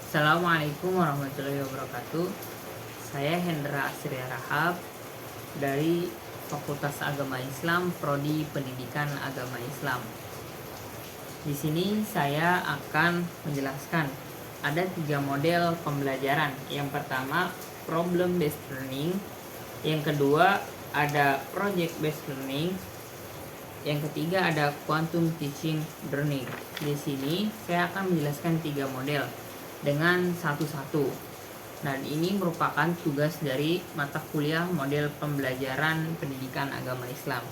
Assalamualaikum warahmatullahi wabarakatuh. Saya Hendra Asria Rahab dari Fakultas Agama Islam, Prodi Pendidikan Agama Islam. Di sini saya akan menjelaskan ada 3 model pembelajaran. Yang pertama, problem based learning. Yang kedua, ada project based learning. Yang ketiga, ada quantum teaching learning. Di sini saya akan menjelaskan 3 model dengan satu-satu. Dan ini merupakan tugas dari mata kuliah model pembelajaran pendidikan agama Islam.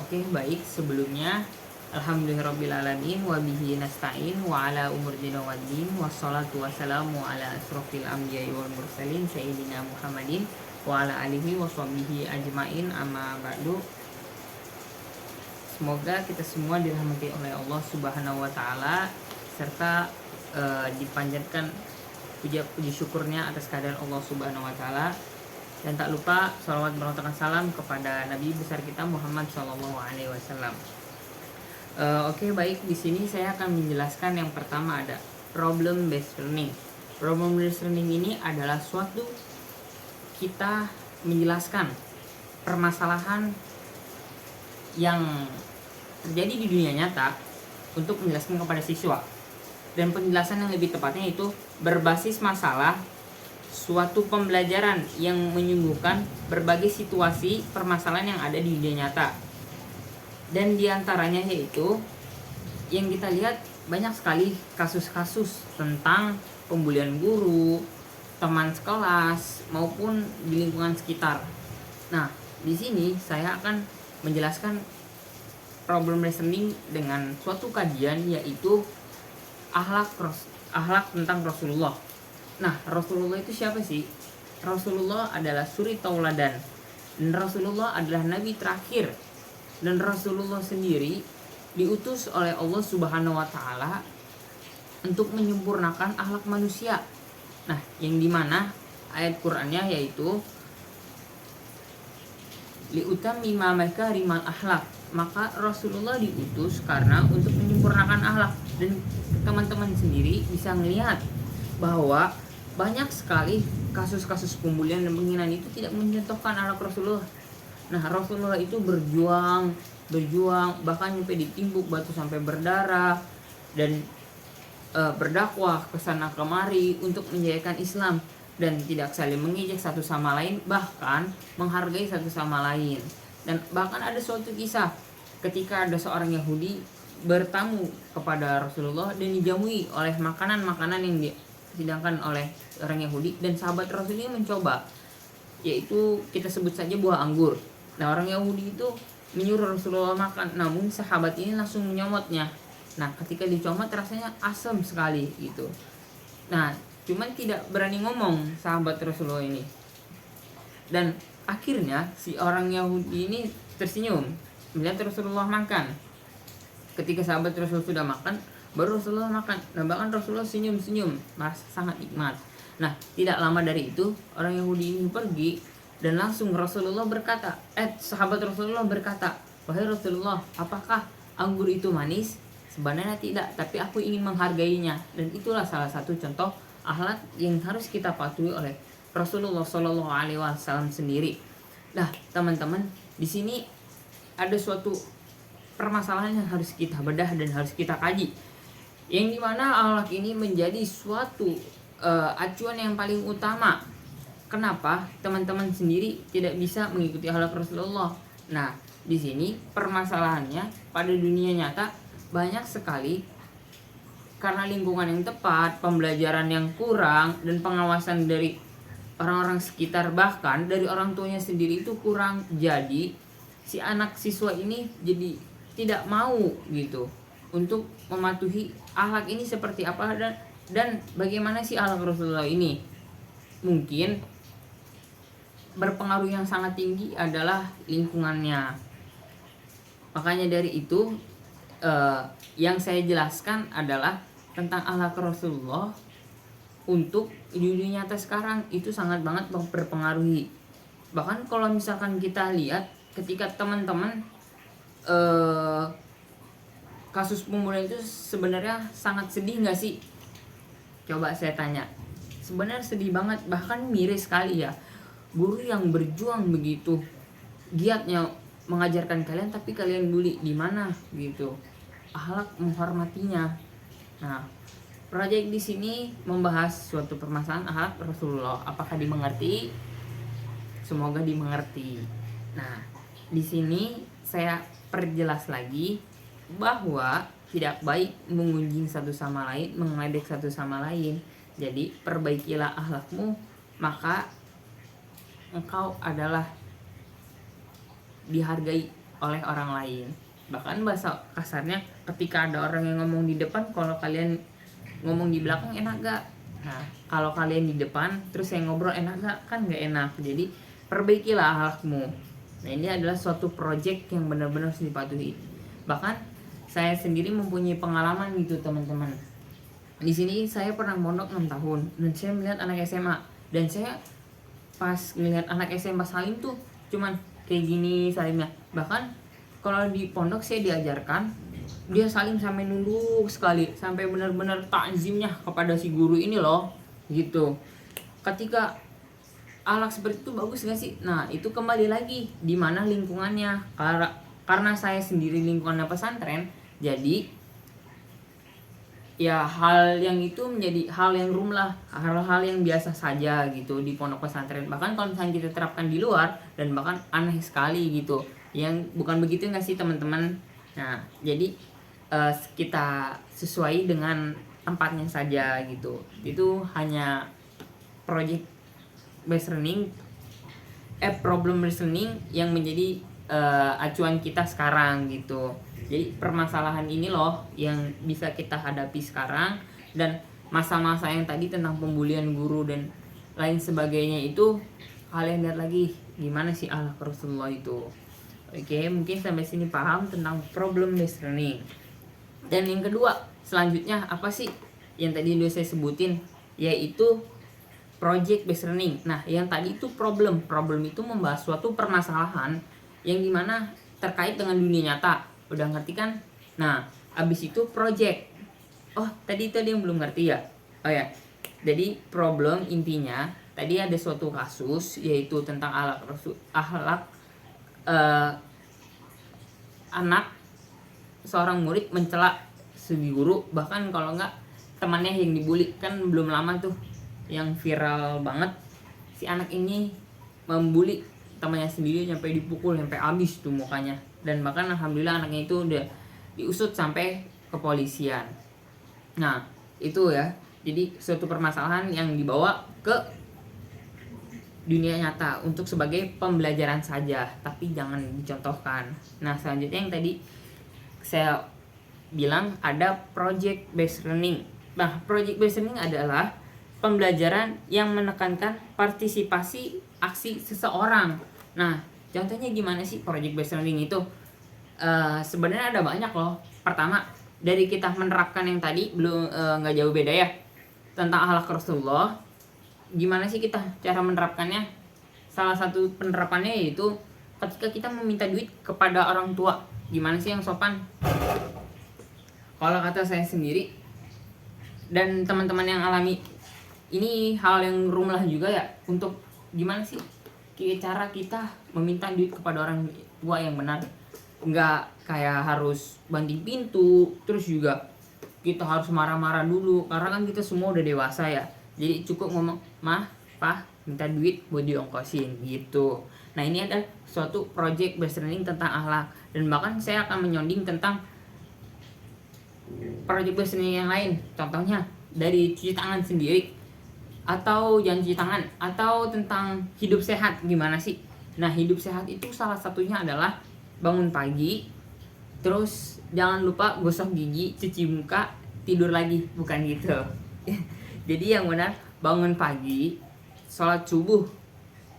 Oke, baik. Sebelumnya, alhamdulillahirrabbilalamin wabihi nasta'in wa ala umur dina waddin wassalatu wassalamu ala asrofil anbiya'i wal mursalin sayyidina Muhammadin wa ala alihi wa sahbihi ajmain, amma ba'du. Semoga kita semua dirahmati oleh Allah Subhanahu wa taala serta dipanjatkan puji syukurnya atas kehadiran Allah Subhanahu wa taala, dan tak lupa shalawat beratakan salam kepada Nabi besar kita Muhammad Shallallahu alaihi wasallam. Oke, baik. Di sini saya akan menjelaskan yang pertama ada problem based learning. Problem based learning ini adalah suatu kita menjelaskan permasalahan yang terjadi di dunia nyata untuk menjelaskan kepada siswa. Dan penjelasan yang lebih tepatnya itu berbasis masalah suatu pembelajaran yang menyuguhkan berbagai situasi permasalahan yang ada di dunia nyata. Dan diantaranya yaitu yang kita lihat banyak sekali kasus-kasus tentang pembulian guru, teman sekelas, maupun di lingkungan sekitar. Nah, di sini saya akan menjelaskan problem listening dengan suatu kajian yaitu akhlak tentang Rasulullah. Nah, Rasulullah itu siapa sih? Rasulullah adalah suri tauladan, dan Rasulullah adalah nabi terakhir, dan Rasulullah sendiri diutus oleh Allah Subhanahu wa taala untuk menyempurnakan akhlak manusia. Nah, yang dimana ayat Qur'annya yaitu liutammima makarimal akhlak, maka Rasulullah diutus karena untuk menyempurnakan akhlak. Dan teman-teman sendiri bisa melihat bahwa banyak sekali kasus-kasus pembulian dan penghinaan itu tidak mencontohkan akhlak Rasulullah. Nah, Rasulullah itu berjuang bahkan sampai ditimbuk batu sampai berdarah, dan berdakwah ke sana kemari untuk menjayakan Islam, dan tidak saling mengejek satu sama lain, bahkan menghargai satu sama lain. Dan bahkan ada suatu kisah ketika ada seorang Yahudi bertamu kepada Rasulullah dan dijamui oleh makanan-makanan yang disidangkan oleh orang Yahudi, dan sahabat Rasul ini mencoba, yaitu kita sebut saja buah anggur. Nah, orang Yahudi itu menyuruh Rasulullah makan, namun sahabat ini langsung menyomotnya. Nah, ketika dicomot rasanya asam sekali gitu. Nah, cuman tidak berani ngomong sahabat Rasulullah ini. Dan akhirnya si orang Yahudi ini tersenyum melihat Rasulullah makan. Ketika sahabat Rasul sudah makan, baru Rasulullah makan. Nah, bahkan Rasulullah senyum-senyum, merasa sangat nikmat. Nah, tidak lama dari itu orang Yahudi ini pergi, dan langsung Rasulullah berkata, sahabat Rasulullah berkata, "Wahai Rasulullah, apakah anggur itu manis?" "Sebenarnya tidak, tapi aku ingin menghargainya." Dan itulah salah satu contoh akhlak yang harus kita patuhi oleh Rasulullah Shallallahu alaihi wasallam sendiri. Nah, teman-teman, di sini ada suatu permasalahan yang harus kita bedah dan harus kita kaji, yang dimana akhlak ini menjadi suatu acuan yang paling utama. Kenapa teman-teman sendiri tidak bisa mengikuti akhlak Rasulullah? Nah, di sini permasalahannya pada dunia nyata banyak sekali karena lingkungan yang tepat, pembelajaran yang kurang, dan pengawasan dari orang-orang sekitar, bahkan dari orang tuanya sendiri itu kurang. Jadi si anak siswa ini jadi tidak mau gitu untuk mematuhi akhlak ini seperti apa, dan bagaimana sih akhlak Rasulullah ini. Mungkin berpengaruh yang sangat tinggi adalah lingkungannya. Makanya dari itu yang saya jelaskan adalah tentang akhlak Rasulullah untuk dunia nyata sekarang itu sangat banget berpengaruhi. Bahkan kalau misalkan kita lihat ketika teman-teman kasus pembunuhan itu sebenarnya sangat sedih nggak sih? Coba saya tanya, sebenarnya sedih banget, bahkan miris sekali ya, guru yang berjuang begitu giatnya mengajarkan kalian tapi kalian bully. Di mana gitu akhlak menghormatinya? Nah, proyek di sini membahas suatu permasalahan akhlak Rasulullah. Apakah dimengerti? Semoga dimengerti. Nah, di sini saya perjelas lagi bahwa tidak baik mengunjing satu sama lain, mengeledek satu sama lain. Jadi perbaikilah akhlakmu, maka engkau adalah dihargai oleh orang lain. Bahkan bahasa kasarnya, ketika ada orang yang ngomong di depan, kalau kalian ngomong di belakang enak gak? Nah, kalau kalian di depan terus saya ngobrol enak gak? Kan gak enak. Jadi perbaikilah akhlakmu. Nah, ini adalah suatu project yang benar-benar harus dipatuhi. Bahkan saya sendiri mempunyai pengalaman gitu teman-teman. Di sini saya pernah mondok 6 tahun dan saya melihat anak SMA, dan saya pas melihat anak SMA salim tuh cuman kayak gini salimnya. Bahkan kalau di pondok saya diajarkan dia salim sampai nunduk sekali, sampai benar-benar takzimnya kepada si guru ini loh gitu. Ketika akhlak seperti itu bagus gak sih? Nah, itu kembali lagi di mana lingkungannya. Karena saya sendiri lingkungannya pesantren, jadi ya hal yang itu menjadi hal yang rumlah, hal-hal yang biasa saja gitu di pondok pesantren. Bahkan kalau misalnya kita terapkan di luar, dan bahkan aneh sekali gitu, yang bukan begitu nggak sih teman-teman? Nah, jadi kita sesuai dengan tempatnya saja gitu. Itu hanya project based learning, problem listening yang menjadi acuan kita sekarang gitu. Jadi permasalahan ini loh yang bisa kita hadapi sekarang, dan masa-masa yang tadi tentang pembulian guru dan lain sebagainya itu kalian lihat lagi gimana sih akhlak Rasulullah itu. Oke, mungkin sampai sini paham tentang problem based learning. Dan yang kedua, selanjutnya apa sih yang tadi udah saya sebutin, yaitu project based learning. Nah, yang tadi itu problem itu membahas suatu permasalahan yang dimana terkait dengan dunia nyata, udah ngerti kan? Nah, abis itu project. Oh, tadi itu yang belum ngerti ya? Oh ya, jadi problem intinya tadi ada suatu kasus, yaitu tentang akhlak anak seorang murid mencela si guru, bahkan kalau enggak temannya yang dibully. Kan belum lama tuh yang viral banget, si anak ini membuli temannya sendiri sampai dipukul sampai habis tuh mukanya, dan bahkan alhamdulillah anaknya itu udah diusut sampai kepolisian. Nah, itu ya, jadi suatu permasalahan yang dibawa ke dunia nyata untuk sebagai pembelajaran saja, tapi jangan dicontohkan. Nah, selanjutnya yang tadi saya bilang ada project based learning. Nah, project based learning adalah pembelajaran yang menekankan partisipasi aksi seseorang. Nah, contohnya gimana sih project based learning itu? Sebenarnya ada banyak loh. Pertama, dari kita menerapkan yang tadi belum nggak jauh beda ya tentang akhlak Rasulullah. Gimana sih kita cara menerapkannya? Salah satu penerapannya yaitu ketika kita meminta duit kepada orang tua, gimana sih yang sopan? Kalau kata saya sendiri dan teman-teman yang alami, ini hal yang rumlah juga ya, untuk gimana sih cara kita meminta duit kepada orang tua yang benar. Nggak kayak harus banting pintu, terus juga kita harus marah-marah dulu, karena kan kita semua udah dewasa ya. Jadi cukup ngomong, "Mah, Pah, minta duit buat diongkosin," gitu. Nah, ini adalah suatu project based learning tentang akhlak, dan bahkan saya akan menyonding tentang project based learning yang lain. Contohnya dari cuci tangan sendiri, atau jangan cuci tangan, atau tentang hidup sehat gimana sih? Nah, hidup sehat itu salah satunya adalah bangun pagi, terus jangan lupa gosok gigi, cuci muka, tidur lagi, bukan gitu. Jadi yang benar bangun pagi, sholat subuh,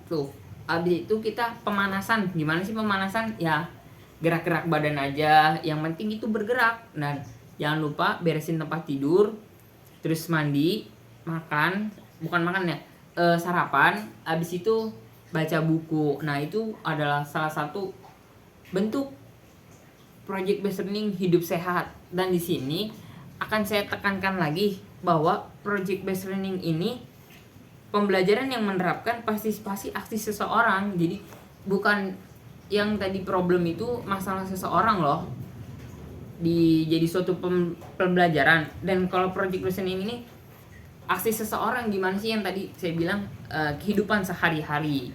tuh. Abis itu kita pemanasan. Gimana sih pemanasan? Ya gerak-gerak badan aja, yang penting itu bergerak. Nah, jangan lupa beresin tempat tidur, terus mandi, makan, bukan makan ya, sarapan, abis itu baca buku. Nah, itu adalah salah satu bentuk project based learning hidup sehat. Dan di sini akan saya tekankan lagi bahwa project based learning ini pembelajaran yang menerapkan partisipasi aksi seseorang. Jadi bukan yang tadi problem itu masalah seseorang loh jadi suatu pembelajaran. Dan kalau project based learning ini aksi seseorang gimana sih yang tadi saya bilang kehidupan sehari-hari,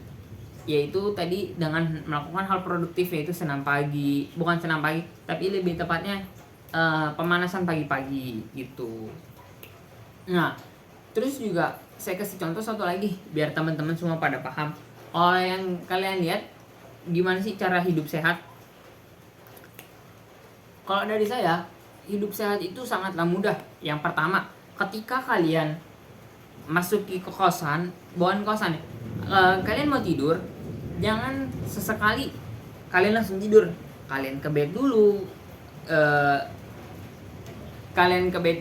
yaitu tadi dengan melakukan hal produktif, yaitu senam pagi, bukan senam pagi tapi lebih tepatnya pemanasan pagi-pagi gitu. Nah terus juga saya kasih contoh satu lagi biar teman-teman semua pada paham. Kalau yang kalian lihat gimana sih cara hidup sehat, kalau dari saya hidup sehat itu sangatlah mudah. Yang pertama, ketika kalian masuki ke kosan, bukan kosan ya, kalian mau tidur, jangan sesekali kalian langsung tidur. Kalian ke bed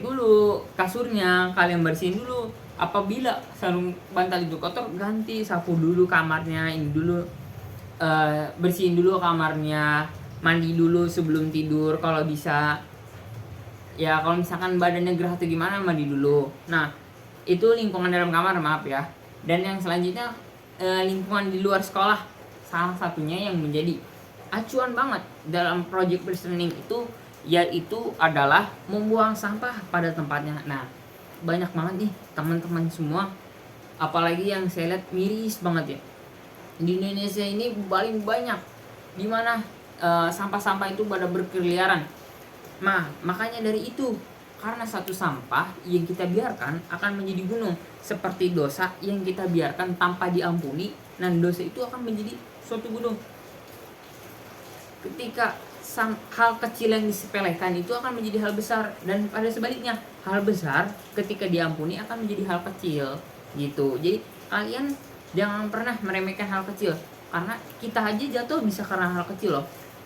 dulu, kasurnya kalian bersihin dulu. Apabila sarung bantal itu kotor, ganti, sapu dulu kamarnya, ini dulu, bersihin dulu kamarnya, mandi dulu sebelum tidur kalau bisa. Ya kalau misalkan badannya gerah atau gimana, mandi dulu. Nah itu lingkungan dalam kamar, maaf ya. Dan yang selanjutnya lingkungan di luar sekolah, salah satunya yang menjadi acuan banget dalam project based learning itu, yaitu adalah membuang sampah pada tempatnya. Nah banyak banget nih teman-teman semua, apalagi yang saya lihat miris banget ya, di Indonesia ini paling banyak dimana sampah-sampah itu pada berkeliaran. Nah makanya dari itu, karena satu sampah yang kita biarkan akan menjadi gunung, seperti dosa yang kita biarkan tanpa diampuni, dan dosa itu akan menjadi suatu gunung. Ketika hal kecil yang disepelekan itu akan menjadi hal besar, dan pada sebaliknya hal besar ketika diampuni akan menjadi hal kecil gitu. Jadi kalian jangan pernah meremehkan hal kecil, karena kita aja jatuh bisa karena hal kecil loh.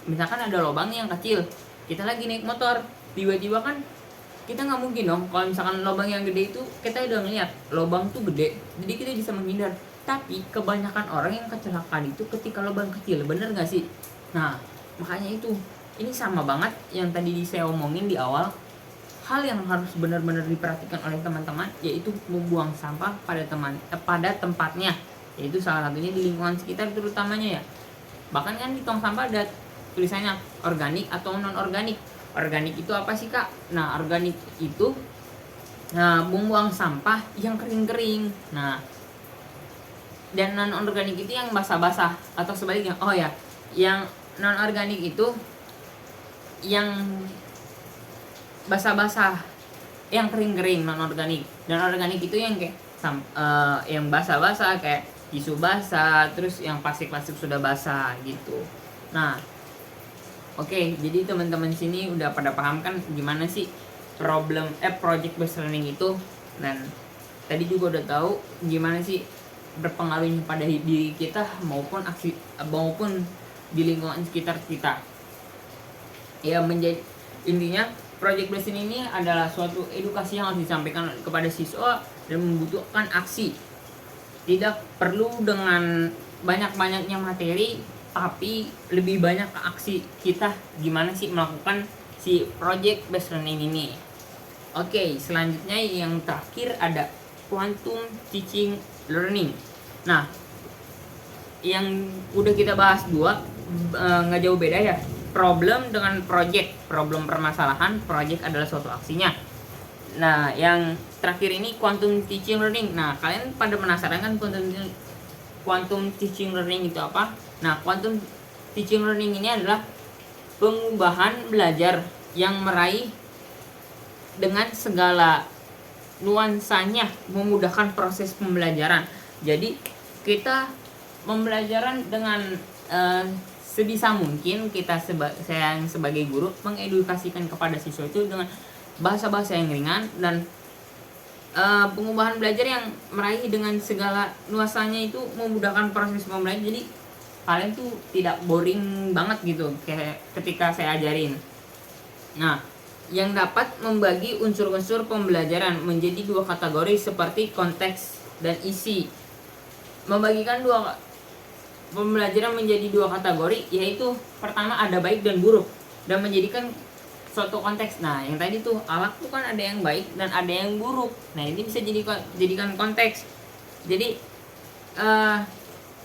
Misalkan ada lubang yang kecil, kita lagi naik motor, tiba-tiba kan kita nggak mungkin dong kalau misalkan lubang yang gede itu kita udah ngeliat lubang tuh gede, jadi kita bisa menghindar. Tapi kebanyakan orang yang kecelakaan itu ketika lubang kecil, bener nggak sih? Nah makanya itu, ini sama banget yang tadi saya omongin di awal. Hal yang harus benar-benar diperhatikan oleh teman-teman, yaitu membuang sampah pada tempatnya, yaitu salah satunya di lingkungan sekitar terutamanya ya. Bahkan kan di tong sampah ada tulisannya organik atau non organik. Organik itu apa sih kak? Nah organik itu membuang sampah yang kering-kering. Nah dan non organik itu yang basah-basah atau sebaliknya. Oh ya, yang non organik itu yang basah-basah, yang kering-kering non organik. Dan organik itu yang kayak yang basah-basah kayak tisu basah, terus yang plastik-plastik sudah basah gitu. Nah oke, jadi teman-teman sini udah pada paham kan gimana sih project based learning itu, dan tadi juga udah tahu gimana sih berpengaruhnya pada diri kita maupun di lingkungan sekitar kita. Ya menjadi intinya project based ini adalah suatu edukasi yang harus disampaikan kepada siswa dan membutuhkan aksi. Tidak perlu dengan banyak-banyaknya materi, tapi lebih banyak aksi kita gimana sih melakukan si project based learning ini. Oke, selanjutnya yang terakhir ada quantum teaching learning. Nah yang udah kita bahas dua, nggak jauh beda ya, problem dengan project. Problem permasalahan, project adalah suatu aksinya. Nah yang terakhir ini quantum teaching learning. Nah kalian pada penasaran kan quantum teaching learning itu apa? Nah quantum teaching learning ini adalah pengubahan belajar yang meraih dengan segala nuansanya, memudahkan proses pembelajaran. Jadi kita pembelajaran dengan sebisa mungkin saya sebagai guru mengedukasikan kepada siswa itu dengan bahasa-bahasa yang ringan dan pengubahan belajar yang meraih dengan segala nuansanya itu memudahkan proses pembelajaran. Jadi kalian tuh tidak boring banget gitu kayak ketika saya ajarin. Nah yang dapat membagi unsur-unsur pembelajaran menjadi dua kategori seperti konteks dan isi. Membagikan pembelajaran menjadi dua kategori, yaitu pertama ada baik dan buruk, dan menjadikan suatu konteks. Nah, yang tadi tuh akhlak tuh kan ada yang baik dan ada yang buruk. Nah, ini bisa jadikan konteks. Jadi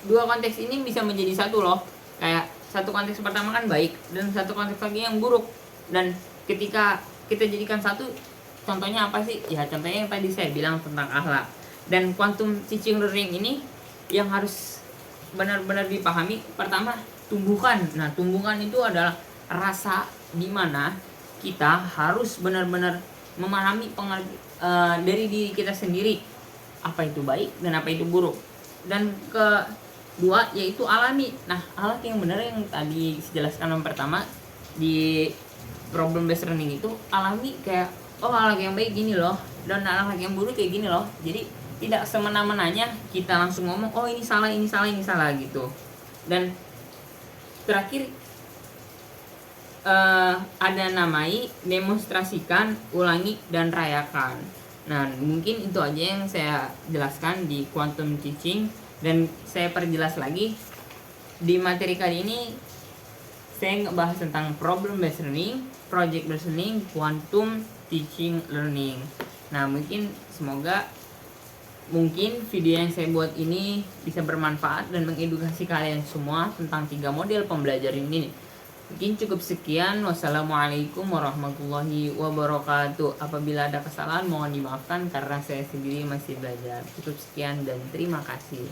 dua konteks ini bisa menjadi satu loh. Kayak satu konteks pertama kan baik dan satu konteks lagi yang buruk. Dan ketika kita jadikan satu, contohnya apa sih? Ya contohnya yang tadi saya bilang tentang akhlak. Dan quantum teaching learning ini yang harus benar-benar dipahami, pertama tumbuhkan. Nah, tumbuhkan itu adalah rasa di mana kita harus benar-benar memahami dari diri kita sendiri apa itu baik dan apa itu buruk. Dan kedua yaitu alami. Nah, akhlak yang benar yang tadi dijelaskan yang pertama di problem based learning itu alami, kayak oh akhlak yang baik gini loh dan akhlak yang buruk kayak gini loh. Jadi tidak semena-menanya kita langsung ngomong oh ini salah gitu. Dan terakhir ada namai demonstrasikan, ulangi, dan rayakan. Nah, mungkin itu aja yang saya jelaskan di quantum teaching, dan saya perjelas lagi di materi kali ini. Saya ngebahas tentang problem based learning, project based learning, quantum teaching learning. Nah, mungkin video yang saya buat ini bisa bermanfaat dan mengedukasi kalian semua tentang 3 model pembelajaran ini. Mungkin cukup sekian. Wassalamualaikum warahmatullahi wabarakatuh. Apabila ada kesalahan mohon dimaafkan karena saya sendiri masih belajar. Cukup sekian dan terima kasih.